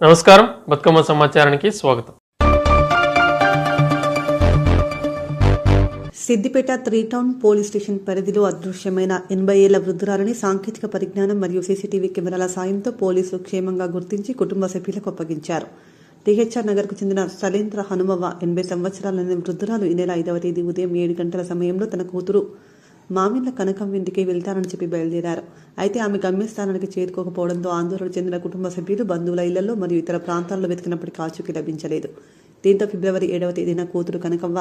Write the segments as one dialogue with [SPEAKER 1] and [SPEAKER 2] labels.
[SPEAKER 1] నమస్కారం, బతుకమ్మ సమాచారానికి స్వాగతం.
[SPEAKER 2] సిద్దిపేట 3 టౌన్ పోలీస్ స్టేషన్ పరిధిలో అదృశ్యమైన 80 ఏళ్ల వృద్ధురాలని సాంకేతిక పరిజ్ఞానం మరియు సీసీటీవీ కెమెరాల సాయంతో పోలీసులు క్షేమంగా గుర్తించి కుటుంబ సభ్యులకు అప్పగించారు. టీహెచ్ఆర్ నగర్కు చెందిన సలేంద్ర హనుమవ్వ 80 సంవత్సరాలైన వృద్ధురాలు ఈ నెల 5వ తేదీ ఉదయం 7 గంటల సమయంలో తన కూతురు మామిళ్ల కనకం ఇంటికి వెళ్తానని చెప్పి బయలుదేరారు. అయితే ఆమె గమ్యస్థానానికి చేరుకోకపోవడంతో ఆందోళన చెందిన కుటుంబ సభ్యులు బంధువుల ఇళ్లలో మరియు ఇతర ప్రాంతాల్లో వెతికినప్పటికీ ఆచూకీ లభించలేదు. దీంతో ఫిబ్రవరి 7వ తేదీన కూతురు కనకవ్వ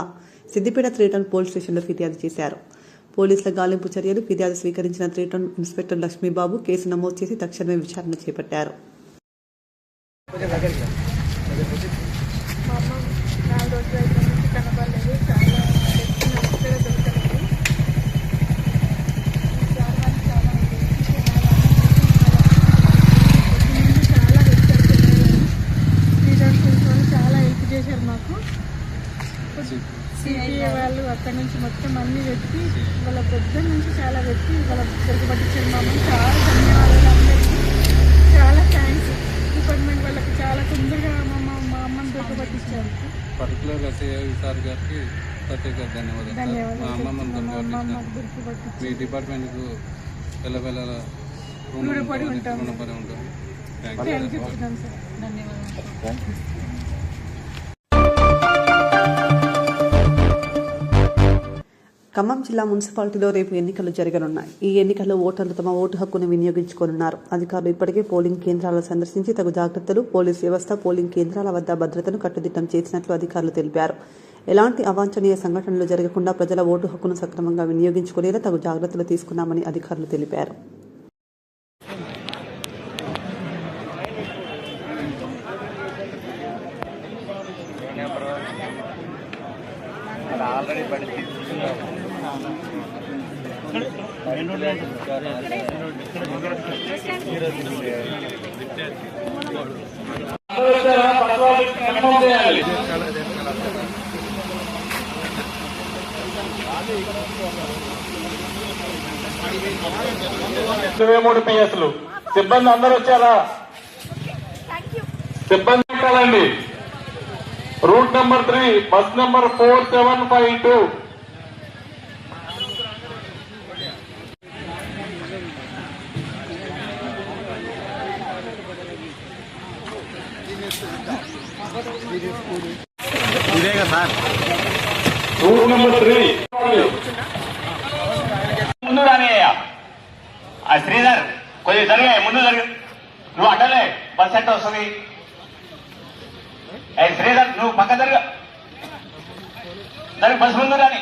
[SPEAKER 2] సిద్దిపేట 3 టౌన్ పోలీస్ స్టేషన్లో ఫిర్యాదు చేశారు. పోలీసుల గాలింపు చర్యలు ఫిర్యాదు స్వీకరించిన 3 టౌన్ ఇన్స్పెక్టర్ లక్ష్మీబాబు కేసు నమోదు చేసి తక్షణమే విచారణ చేపట్టారు.
[SPEAKER 3] సిపిఐ వాళ్ళు అక్కడి నుంచి మొత్తం అన్ని వెతికి వాళ్ళ పెద్ద నుంచి చాలా వెతికి వాళ్ళ దొరికి పట్టించారు. మా అమ్మకి చాలా ధన్యవాదాలు. అందరికీ చాలా థ్యాంక్స్. డిపార్ట్మెంట్ వాళ్ళకి చాలా తొందరగా మా అమ్మని దొరికి పట్టించారు.
[SPEAKER 4] పర్టికులర్గా సార్ గారికి ప్రత్యేక ధన్యవాదాలు. మా అమ్మమ్మ దొరికి పట్టించారు. మీ డిపార్ట్మెంట్కు వెళ్ళ రుణపడి ఉంటాం. Thank you sir. ధన్యవాదాలు.
[SPEAKER 2] ఖమ్మం జిల్లా మున్సిపాలిటీలో రేపు ఎన్నికలు జరగనున్నాయి. ఈ ఎన్నికల్లో ఓటర్లు తమ ఓటు హక్కును వినియోగించుకోనున్నారు. అధికారులు ఇప్పటికే పోలింగ్ కేంద్రాలను సందర్శించి తగు జాగ్రత్తలు, పోలీస్ వ్యవస్థ పోలింగ్ కేంద్రాల వద్ద భద్రతను కట్టుదిట్టం చేసినట్లు అధికారులు తెలిపారు. ఎలాంటి అవాంఛనీయ సంఘటనలు జరగకుండా ప్రజల ఓటు హక్కును సక్రమంగా వినియోగించుకునేలా తగు జాగ్రత్తలు తీసుకున్నామని అధికారులు తెలిపారు.
[SPEAKER 5] PS సిబ్బంది అందరూ వచ్చారా? సిబ్బంది పెట్టాలండి. Route number 3 bus number 4752.
[SPEAKER 4] ఇదేగా సార్
[SPEAKER 5] రూట్ నెంబర్ 3
[SPEAKER 6] ముందు రానియ్యా. శ్రీధర్ కొద్దిగా జరిగాయి, ముందు జరిగి నువ్వు అడ్డలే బస్ ఎట్ట వస్తుంది. శ్రీధర్ నువ్వు పక్క జరుగు, బస్ ముందు రాని.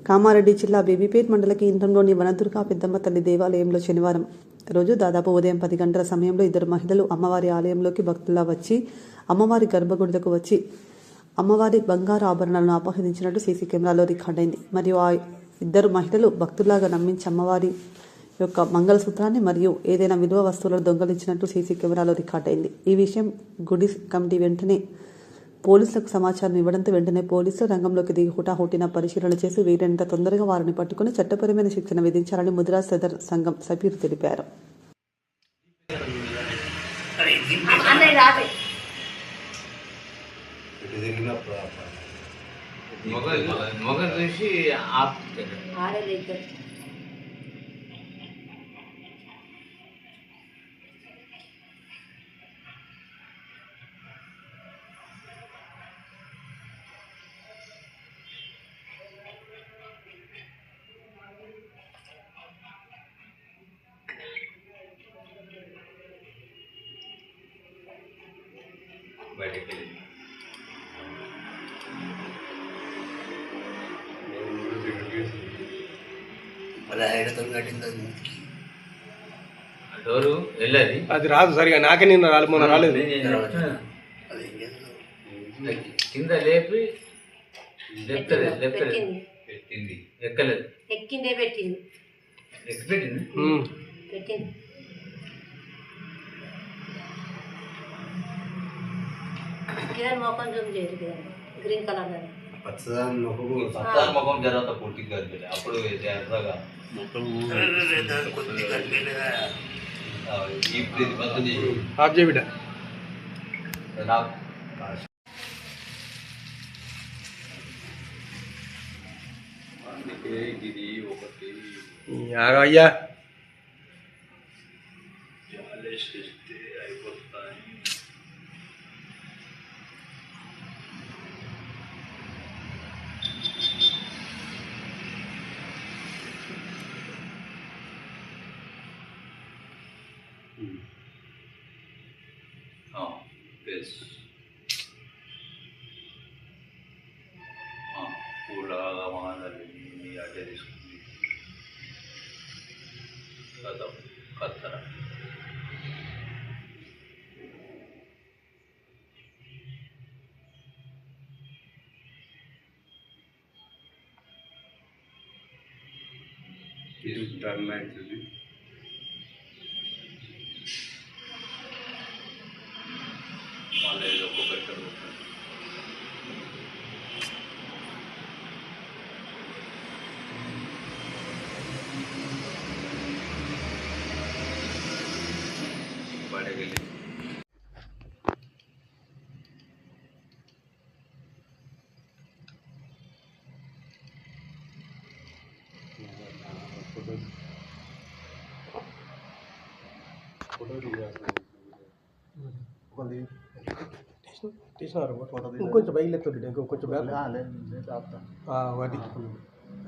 [SPEAKER 2] కామారెడ్డి జిల్లా బేబీపేట్ మండల కేంద్రంలోని వనదుర్గా పెద్దమ్మ తల్లి దేవాలయంలో శనివారం రోజు దాదాపు ఉదయం 10 గంటల సమయంలో 2 మహిళలు అమ్మవారి ఆలయంలోకి భక్తులా వచ్చి అమ్మవారి గర్భగుడిలకు వచ్చి అమ్మవారి బంగారు ఆభరణాలను అపహరించినట్టు సీసీ కెమెరాలో రికార్డైంది. మరియు ఆ 2 మహిళలు భక్తులాగా నమ్మించి అమ్మవారి యొక్క మంగళసూత్రాన్ని మరియు ఏదైనా విలువ వస్తువులను దొంగలించినట్టు సీసీ కెమెరాలో రికార్డైంది. ఈ విషయం గుడి కమిటీ వెంటనే పోలీసులకు సమాచారం ఇవ్వడంతో వెంటనే పోలీసులు రంగంలోకి దిగి హుటాహుటిన పరిశీలన చేసి వీలైనంత తొందరగా వారిని పట్టుకుని చట్టపరమైన శిక్షణ విధించాలని ముదిరాజ్ సదర్ సంఘం సభ్యులు తెలిపారు.
[SPEAKER 6] బయటకు అలా హైడ్తో కట్టింది.
[SPEAKER 7] ఎవరు వెళ్ళేది
[SPEAKER 8] అది రాదు సరిగా, నాకే నిన్న రాలేదు, మొన్న రాలేదు.
[SPEAKER 7] కింద లేపి లేపుతుంది పెట్టింది ఎక్కలేదు
[SPEAKER 9] ఎక్కిందే పెట్టింది
[SPEAKER 7] ఎక్కి పెట్టింది
[SPEAKER 9] పెట్టింది కిరణ్ మొఖం జూమ్ చేయరు కిరణ్ గ్రీన్ కలర్ కదా
[SPEAKER 7] పచ్చదాని ముఖం జరంతా పూర్తిగా కనిపించలేదు. అప్పుడు జాగ్రత్తగా ఇప్పుడు ఇది మొత్తం
[SPEAKER 8] ఆఫ్ చేయి బిడ్డ.
[SPEAKER 7] నాకు అందుకే ఇది ఒకటి
[SPEAKER 8] అయ్యా
[SPEAKER 7] ఆలోచిస్తే అయిపోతాయి. పూలగా మానల్ని అడ్డే తీసుకుంది కత్తర తీసుకుంటారు. మళ్ళీ ఒక్కొక్కటి పడగలి
[SPEAKER 8] తీసినారు ఇంకొంచెం బయలు ఎత్తుంది, ఇంకొంచెం అది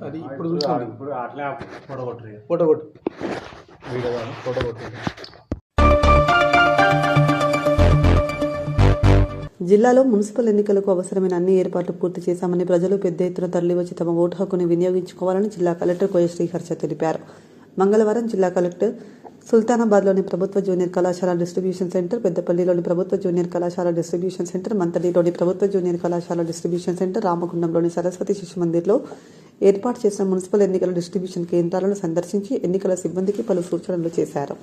[SPEAKER 8] అది ఇప్పుడు చూసుకోండి. ఇప్పుడు అట్లా ఫోటో కొట్టు ఫోటో కొట్టు.
[SPEAKER 2] జిల్లాలో మున్సిపల్ ఎన్నికలకు అవసరమైన అన్ని ఏర్పాట్లు పూర్తి చేశామని ప్రజలు పెద్ద ఎత్తున తరలివచ్చి తమ ఓటు హక్కును వినియోగించుకోవాలని జిల్లా కలెక్టర్ కోయ శ్రీహర్ష తెలిపారు. మంగళవారం జిల్లా కలెక్టర్ సుల్తానాబాద్లోని ప్రభుత్వ జూనియర్ కళాశాల డిస్ట్రిబ్యూషన్ సెంటర్, పెద్దపల్లిలోని ప్రభుత్వ జూనియర్ కళాశాల డిస్ట్రిబ్యూషన్ సెంటర్, మంతడిలోని ప్రభుత్వ జూనియర్ కళాశాల డిస్ట్రిబ్యూషన్ సెంటర్, రామగుండంలోని సరస్వతి శిశు మందిర్లో ఏర్పాటు చేసిన మున్సిపల్ ఎన్నికల డిస్ట్రిబ్యూషన్ కేంద్రాలను సందర్శించి ఎన్నికల సిబ్బందికి పలు సూచనలు చేశారు.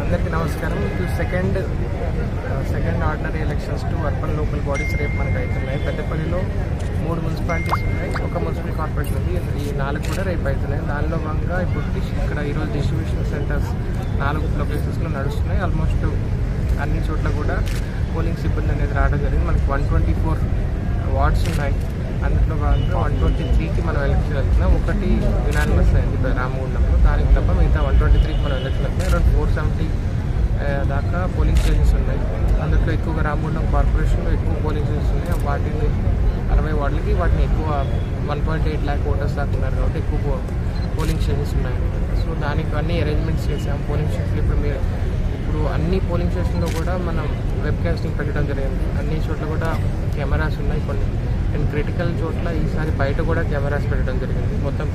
[SPEAKER 8] అందరికీ నమస్కారం. ఇది second ordinary elections to urban local bodies రేపు మనకు అవుతున్నాయి. పెద్దపల్లిలో 3 మున్సిపాలిటీస్ ఉన్నాయి, ఒక మున్సిపల్ కార్పొరేషన్ ఉంది. ఈ 4 కూడా రేపు అవుతున్నాయి. దానిలో భాగంగా ఇప్పుడు ఇక్కడ ఈరోజు డిస్ట్రిబ్యూషన్ సెంటర్స్ 4 లొకేషన్స్లో నడుస్తున్నాయి. ఆల్మోస్ట్ అన్ని చోట్ల కూడా పోలింగ్ సిబ్బంది అనేది రావడం జరిగింది. మనకి 124 వార్డ్స్ ఉన్నాయి. అందులో భాగంగా 123కి మనం ఎలక్షన్ వెళ్తున్నాం. ఒకటి యునానిమస్ అయింది రామగుండంలో, దానికి తప్ప మిగతా 123కి మనం ఎలక్షన్ వెళ్తున్నాం. అరౌండ్ 470 దాకా పోలింగ్ స్టేషన్స్ ఉన్నాయి. అందులో ఎక్కువగా రామగుండం కార్పొరేషన్లో ఎక్కువ పోలింగ్ స్టేషన్స్ ఉన్నాయి. వాటిని 60 వార్డులకి వాటిని ఎక్కువ 1.8 lakh ఓటర్స్ దాకా ఉన్నారు కాబట్టి ఎక్కువ పోలింగ్ స్టేషన్స్ ఉన్నాయి. సో దానికి అన్ని అరేంజ్మెంట్స్ చేసాం. పోలింగ్ స్టేషన్లు ఇప్పుడు అన్ని పోలింగ్ స్టేషన్లో కూడా మనం వెబ్ కాస్టింగ్ పెట్టడం జరిగింది. అన్ని చోట్ల కూడా కెమెరాస్ ఉన్నాయి. కొన్ని అండ్ క్రిటికల్ చోట్ల ఈసారి బయట కూడా కెమెరాస్ పెట్టడం జరిగింది. మొత్తం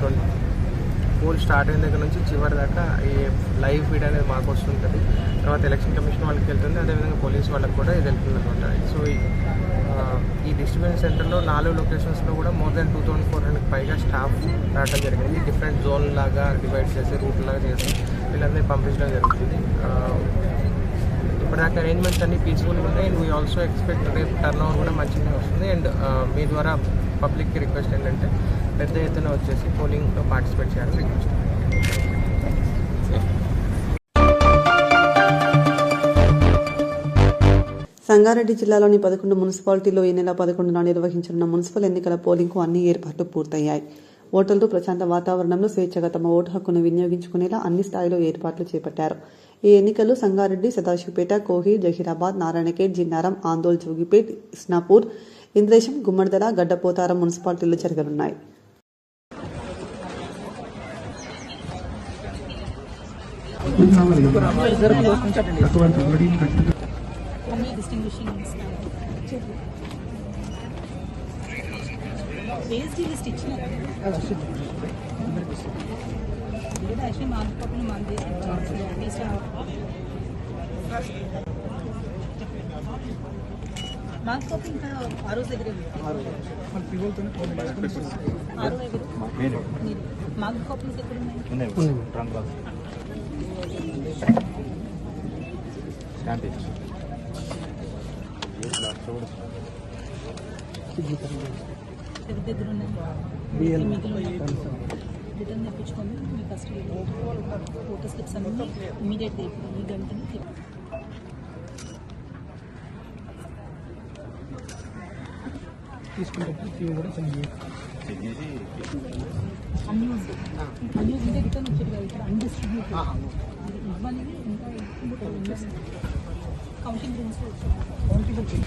[SPEAKER 8] పోల్ స్టార్ట్ అయిన దగ్గర నుంచి చివరి దాకా ఈ లైవ్ ఫీడ్ అనేది మాకు వస్తుంటుంది. తర్వాత ఎలక్షన్ కమిషన్ వాళ్ళకి వెళ్తుంది, అదేవిధంగా పోలీస్ వాళ్ళకి కూడా ఇది వెళ్తుంది అనమాట. సో ఈ డిస్ట్రిబ్యూషన్ సెంటర్లో 4 లొకేషన్స్లో కూడా మోర్ దెన్ 2400 పైగా స్టాఫ్ రావడం జరిగింది. డిఫరెంట్ జోన్ లాగా డివైడ్ చేసి రూట్ లాగా చేసి వీళ్ళందరినీ పంపించడం జరుగుతుంది. ఇప్పటిదాకా అరేంజ్మెంట్స్ అన్ని పీస్ఫుల్గా ఉన్నాయి. అండ్ వీ ఆల్సో ఎక్స్పెక్ట్ రేపు టర్న్ ఓవర్ కూడా మంచిగా వస్తుంది. అండ్ మీ ద్వారా పబ్లిక్కి రిక్వెస్ట్ ఏంటంటే పెద్ద ఎత్తున వచ్చేసి పోలింగ్లో పార్టిసిపేట్ చేయాలని రిక్వెస్ట్.
[SPEAKER 2] సంగారెడ్డి జిల్లాలోని 11 మున్సిపాలిటీల్లో ఈ నెల 11న నిర్వహించనున్న మున్సిపల్ ఎన్నికల పోలింగ్కు అన్ని ఏర్పాట్లు పూర్తయ్యాయి. ఓటర్లు ప్రశాంత వాతావరణంలో స్వేచ్ఛగా తమ ఓటు హక్కును వినియోగించుకునేలా అన్ని స్థాయిలో ఏర్పాట్లు చేపట్టారు. ఈ ఎన్నికలు సంగారెడ్డి, సదాశివపేట, కోహి, జహీరాబాద్, నారాయణఖేడ్, జిన్నారం, ఆందోళ్, జోగిపేట్, ఇస్నాపూర్, ఇంద్రేశం, గుమ్మడిదల, గడ్డపోతారం మున్సిపాలిటీల్లో జరగనున్నాయి.
[SPEAKER 10] రిటర్న్ తెప్పించుకొని మీ ఫస్ట్ ఫోటో స్లిప్స్ అన్నీ ఇమీడియట్గా ఈ గంటని అన్నీ ఉంటాయి. అన్నీ ఉంటే రిటర్న్ వచ్చేది కదా, ఇక్కడ అన్డిస్ట్రిబ్యూట్ ఇవ్వాలి. ఇంకా కౌంటింగ్ రూమ్స్లో వచ్చాయి.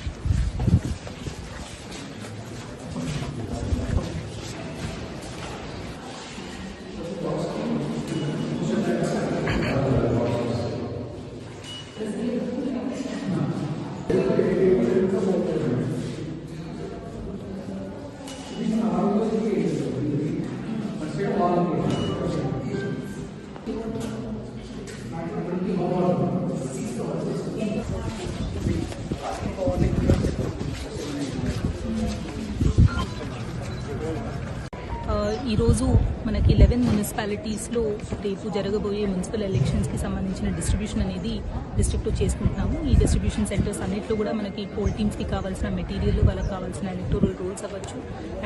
[SPEAKER 10] ఈరోజు మనకి 11 మున్సిపాలిటీస్లో రేపు జరగబోయే మున్సిపల్ ఎలక్షన్స్కి సంబంధించిన డిస్ట్రిబ్యూషన్ అనేది డిస్ట్రిక్ట్లో చేసుకుంటున్నాము. ఈ డిస్ట్రిబ్యూషన్ సెంటర్స్ అన్నింటిలో కూడా మనకి పోల్ టీమ్స్కి కావాల్సిన మెటీరియల్, వాళ్ళకి కావాల్సిన ఎలక్టోరల్ రూల్స్ అవ్వచ్చు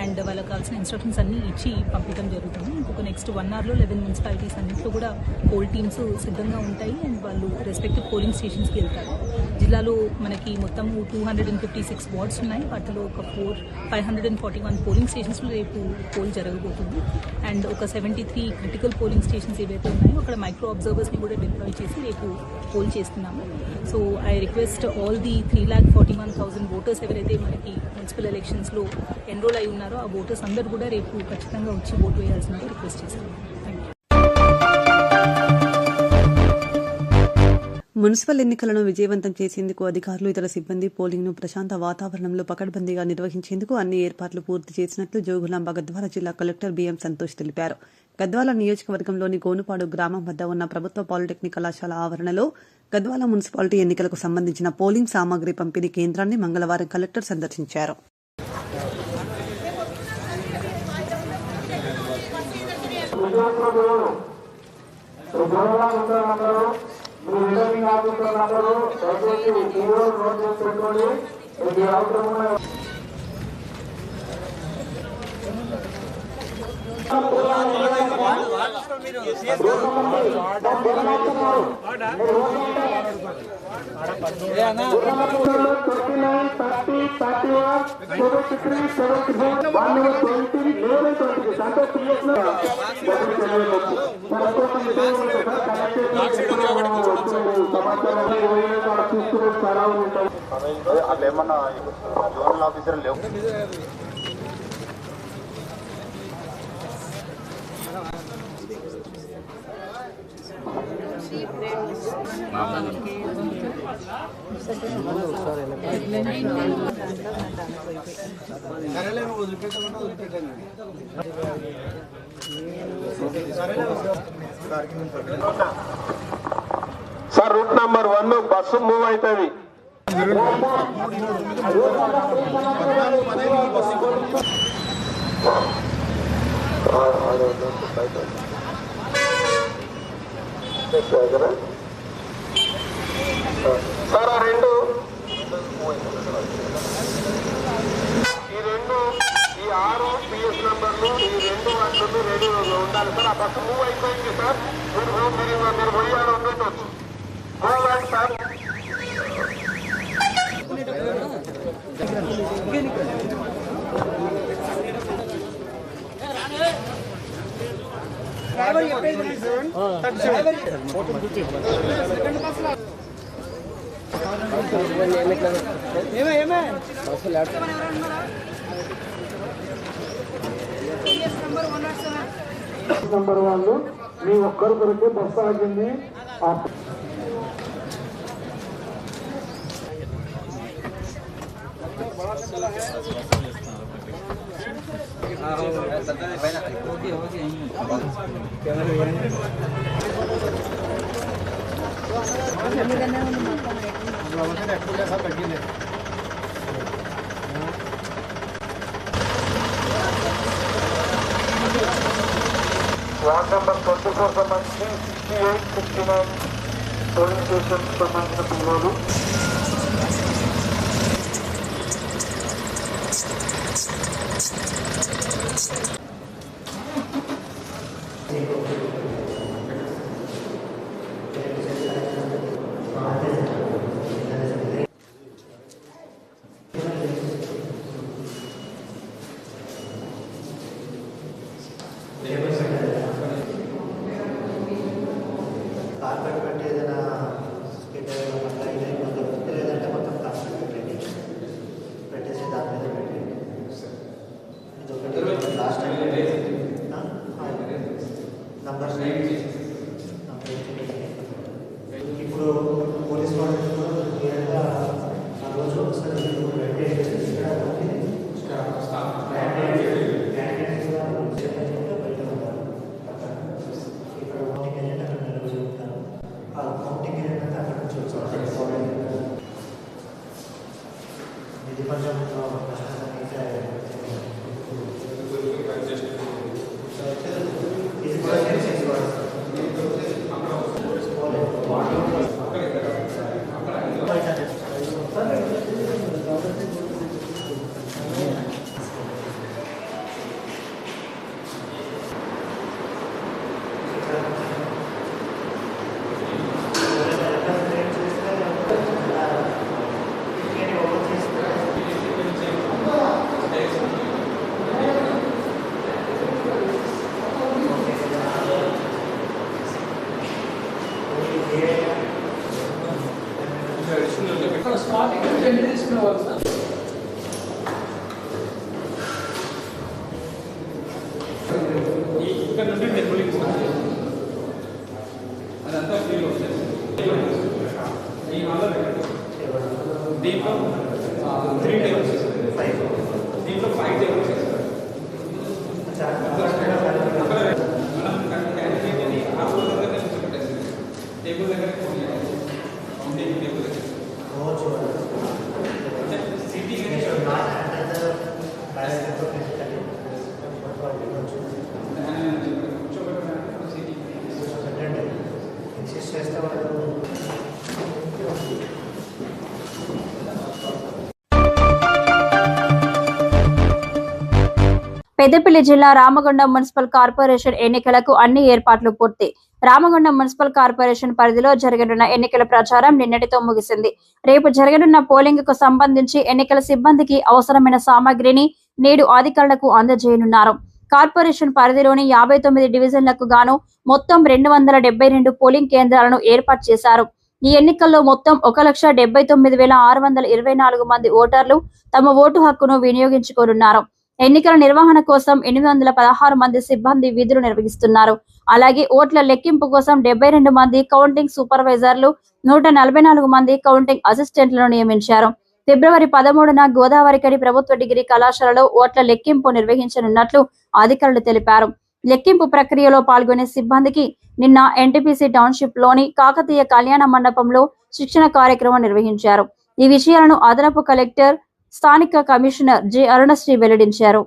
[SPEAKER 10] అండ్ వాళ్ళకి కావాల్సిన ఇన్స్ట్రక్షన్స్ అన్నీ ఇచ్చి పంపించడం జరుగుతుంది. ఇంకొక నెక్స్ట్ 1 అవర్లో 11 మున్సిపాలిటీస్ అన్నింటిలో కూడా పోల్ టీమ్స్ సిద్ధంగా ఉంటాయి అండ్ వాళ్ళు రెస్పెక్టివ్ పోలింగ్ స్టేషన్స్కి వెళ్తారు. జిల్లాలో మనకి మొత్తం 256 వార్డ్స్ ఉన్నాయి. వాటిలో ఒక 541 పోలింగ్ స్టేషన్స్లో రేపు పోల్ జరగబోతుంది అండ్ ఒక 73 క్రిటికల్ పోలింగ్ స్టేషన్స్ ఏవైతే ఉన్నాయో అక్కడ మైక్రో అబ్జర్వర్స్ని కూడా డిప్లాయ్ చేసి రేపు పోల్ చేస్తున్నాము. So I request all the 3,41,000 voters ఎవరైతే మనకి మున్సిపల్ ఎలక్షన్స్లో ఎన్రోల్ అయి ఉన్నారో ఆ ఓటర్స్ అందరూ కూడా రేపు ఖచ్చితంగా వచ్చి ఓటు వేయాల్సిందిగా రిక్వెస్ట్ చేస్తాను.
[SPEAKER 2] మున్సిపల్ ఎన్నికలను విజయవంతం చేసేందుకు అధికారులు, ఇతర సిబ్బంది పోలింగ్ను ప్రశాంత వాతావరణంలో పకడ్బందీగా నిర్వహించేందుకు అన్ని ఏర్పాట్లు పూర్తి చేసినట్లు జోగులాంబ గద్వాల జిల్లా కలెక్టర్ బిఎం సంతోష్ తెలిపారు. గద్వాల నియోజకవర్గంలోని గోనుపాడు గ్రామం వద్ద ఉన్న ప్రభుత్వ పాలిటెక్నిక్ కళాశాల ఆవరణలో గద్వాల మున్సిపాలిటీ ఎన్నికలకు సంబంధించిన పోలింగ్ సామాగ్రి పంపిణీ కేంద్రాన్ని మంగళవారం కలెక్టర్ సందర్శించారు.
[SPEAKER 5] అట్లేమన్నా జోనల్ ఆఫీసర్ లేవు. Sir route number 1 bus move అవుతుంది. సార్ ఆ రెండు ఈ 6 PS నంబర్లు ఈ 2 వాటిలో రెడీగా ఉండాలి సార్. ఆ బస్సు మూవ్ అయిపోయింది సార్. మీరు పోయారు ఉండొచ్చు. పోవాలి సార్. నంబర్ వాళ్ళు మీ ఒక్కరి కొరకే బస్సు ఆగింది. వార్డ్ నెంబర్ 24 సంబంధించి 6869 పోలింగ్ స్టేషన్ సంబంధించిన పిల్లలు కార్పెట్ పెట్టి ఏదైనా లేదంటే మొత్తం కార్పెట్ పెట్టండి, పెట్టేసి దాని మీద పెట్టండి. ఇది ఒకటి లాస్ట్ టైం నంబర్స్ ఇప్పుడు పోలీస్ వాళ్ళు కూడా ఆ రోజు ఒకసారి ఇది కొంచెం ఇది కూడా
[SPEAKER 4] ఇక్కడ నుండి టెంపుల్కి అదంతా ఫ్రీలో వచ్చేసి ఈ వల్ల దీంట్లో 3 టేబుల్స్ దీంట్లో 5 టేబుల్స్ టేబుల్ దగ్గర టేబుల్ దగ్గర సిటీ చేస్తే
[SPEAKER 11] పెద్దపల్లి జిల్లా రామగుండం మున్సిపల్ కార్పొరేషన్ ఎన్నికలకు అన్ని ఏర్పాట్లు పూర్తి. రామగుండం మున్సిపల్ కార్పొరేషన్ పరిధిలో జరగనున్న ఎన్నికల ప్రచారం నిన్నటితో ముగిసింది. రేపు జరగనున్న పోలింగ్ కు సంబంధించి ఎన్నికల సిబ్బందికి అవసరమైన సామాగ్రిని నేడు అధికారులకు అందజేయనున్నారు. కార్పొరేషన్ పరిధిలోని 59 డివిజన్లకు గాను మొత్తం 272 పోలింగ్ కేంద్రాలను ఏర్పాటు చేశారు. ఈ ఎన్నికల్లో మొత్తం 1,79,624 మంది ఓటర్లు తమ ఓటు హక్కును వినియోగించుకోనున్నారు. ఎన్నికల నిర్వహణ కోసం 816 మంది సిబ్బంది విధులు నిర్వహిస్తున్నారు. అలాగే ఓట్ల లెక్కింపు కోసం 72 మంది కౌంటింగ్ సూపర్వైజర్లు, 144 మంది కౌంటింగ్ అసిస్టెంట్లను నియమించారు. ఫిబ్రవరి 13న గోదావరికని ప్రభుత్వ డిగ్రీ కళాశాలలో ఓట్ల లెక్కింపు నిర్వహించనున్నట్లు అధికారులు తెలిపారు. లెక్కింపు ప్రక్రియలో పాల్గొనే సిబ్బందికి నిన్న ఎన్టీపీసీ టౌన్షిప్ లోని కాకతీయ కళ్యాణ మండపంలో శిక్షణ కార్యక్రమం నిర్వహించారు. ఈ విషయాలను అదనపు కలెక్టర్ స్థానిక కమిషనర్ జె అరుణశ్రీ వెల్లడించారు.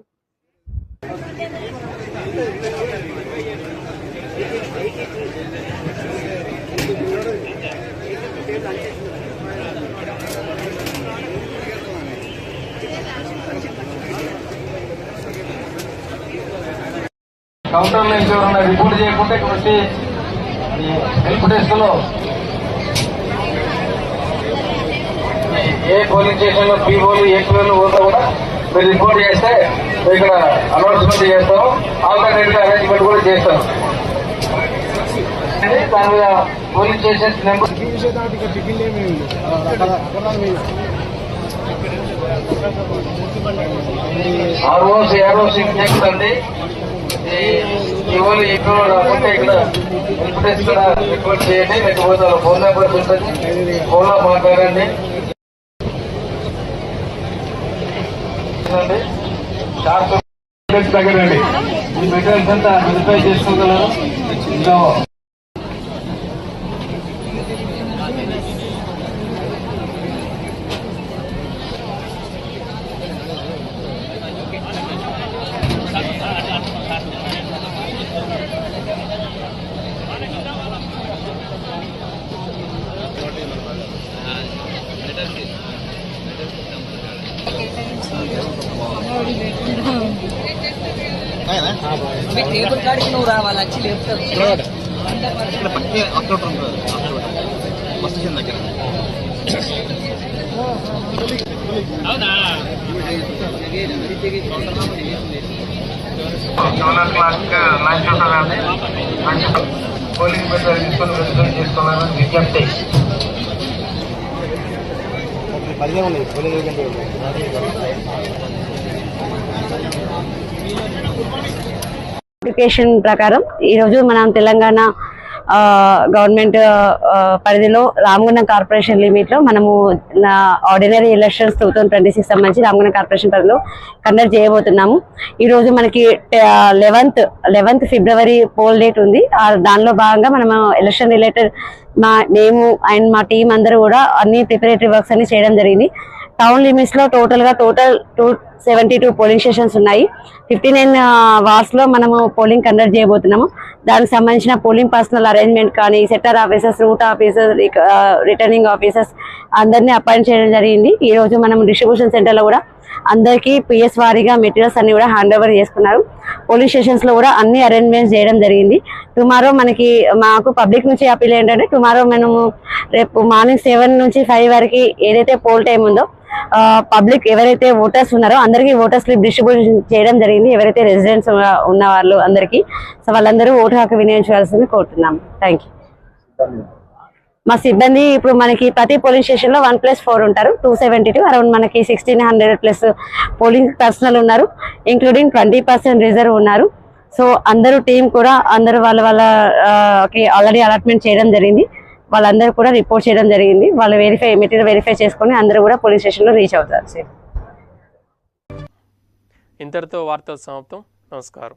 [SPEAKER 5] కౌంటర్ నుంచి ఎవరైనా రిపోర్ట్ చేయకుంటే ఇక్కడ వచ్చి హెల్ప్ డెస్క్ లో ఏ పోలింగ్ స్టేషన్ లో పీఓలు ఏ క్యూలు పోతా కూడా మీరు రిపోర్ట్ చేస్తే ఇక్కడ అనౌన్స్మెంట్ చేస్తాం, ఆల్టర్నేటివ్ అరేంజ్మెంట్ కూడా చేస్తాం. దాని మీద పోలింగ్ స్టేషన్ నెంబర్ ఆర్ఓసి ఏరోసి అండి. ఇవాళ ఎక్కువ రాకుంటే ఇక్కడ ఇన్ఫ్లుయెన్స్ కూడా రిపోర్ట్ చేయండి. లేకపోతే ఫోన్ నెంబర్స్ ఉంటుంది, ఫోన్లో మాట్లాడండి. తగ్గండి ఈ మెటీరియల్స్ అంతా వెరిఫై చేసుకోగలరు. ఇంకా
[SPEAKER 12] టేబుల్ కాడికి నువ్వు రావాలి, వచ్చి లేపుతారు.
[SPEAKER 5] పోలింగ్ పెట్టారు తీసుకొని వెరిఫై చేసుకోవాలని విజ్ఞప్తి.
[SPEAKER 13] నోటిఫికేషన్ ప్రకారం ఈరోజు మనం తెలంగాణ గవర్నమెంట్ పరిధిలో రామగుండం కార్పొరేషన్ లిమిట్ లో మనము ఆర్డినరీ ఎలక్షన్స్ 2026 సంబంధించి రామగుండం కార్పొరేషన్ పరిధిలో కండక్ట్ చేయబోతున్నాము. ఈ రోజు మనకి 11th ఫిబ్రవరి పోల్ డేట్ ఉంది. దానిలో భాగంగా మనము ఎలక్షన్ రిలేటెడ్ మేము అండ్ మా టీం అందరూ కూడా అన్ని ప్రిపరేటరీ వర్క్స్ అన్ని చేయడం జరిగింది. టౌన్ లిమిట్స్ లో టోటల్ 272 పోలింగ్ స్టేషన్స్ ఉన్నాయి. 59 వార్డ్స్ లో మనము పోలింగ్ కండక్ట్ చేయబోతున్నాము. దానికి సంబంధించిన పోలింగ్ పర్సనల్ అరేంజ్మెంట్ కానీ sector officers, route officers, returning officers అందరినీ అపాయింట్ చేయడం జరిగింది. ఈ రోజు మనం డిస్ట్రిబ్యూషన్ సెంటర్ లో కూడా అందరికీ పిఎస్ వారీగా మెటీరియల్స్ అన్ని కూడా హ్యాండ్ ఓవర్ చేసుకున్నారు. పోలింగ్ స్టేషన్స్ లో కూడా అన్ని అరేంజ్మెంట్స్ చేయడం జరిగింది. టుమారో మాకు పబ్లిక్ నుంచి అపీల్ ఏంటంటే టుమారో మనము రేపు మార్నింగ్ 7 నుంచి 5 వరకు ఏదైతే పోల్ టైం ఉందో పబ్లిక్ ఎవరైతే ఓటర్స్ ఉన్నారో అందరికీ ఓటర్ స్లిప్ డిస్ట్రిబ్యూషన్ చేయడం జరిగింది. ఎవరైతే రెసిడెంట్స్ ఉన్న వాళ్ళు అందరికీ, సో వాళ్ళందరూ ఓటు హక్కు వినియోగించాల్సింది కోరుతున్నాం. Thank you. మా సిబ్బంది ఇప్పుడు మనకి ప్రతి పోలింగ్ స్టేషన్ లో 1+4 ఉంటారు. 272 అరౌండ్ మనకి 1600+ పోలింగ్ పర్సనల్ ఉన్నారు, ఇంక్లూడింగ్ 20% రిజర్వ్ ఉన్నారు. సో అందరూ టీం కూడా అందరూ వాళ్ళకి ఆల్రెడీ అలాట్మెంట్ చేయడం జరిగింది. వాళ్ళందరూ కూడా రిపోర్ట్ చేయడం జరిగింది. వాళ్ళు మెటీరియల్ వెరిఫై చేసుకుని అందరూ కూడా పోలీస్ స్టేషన్ లో రీచ్ అవుతారు.
[SPEAKER 1] ఇంతటితో వార్తలు సమాప్తం. నమస్కారం.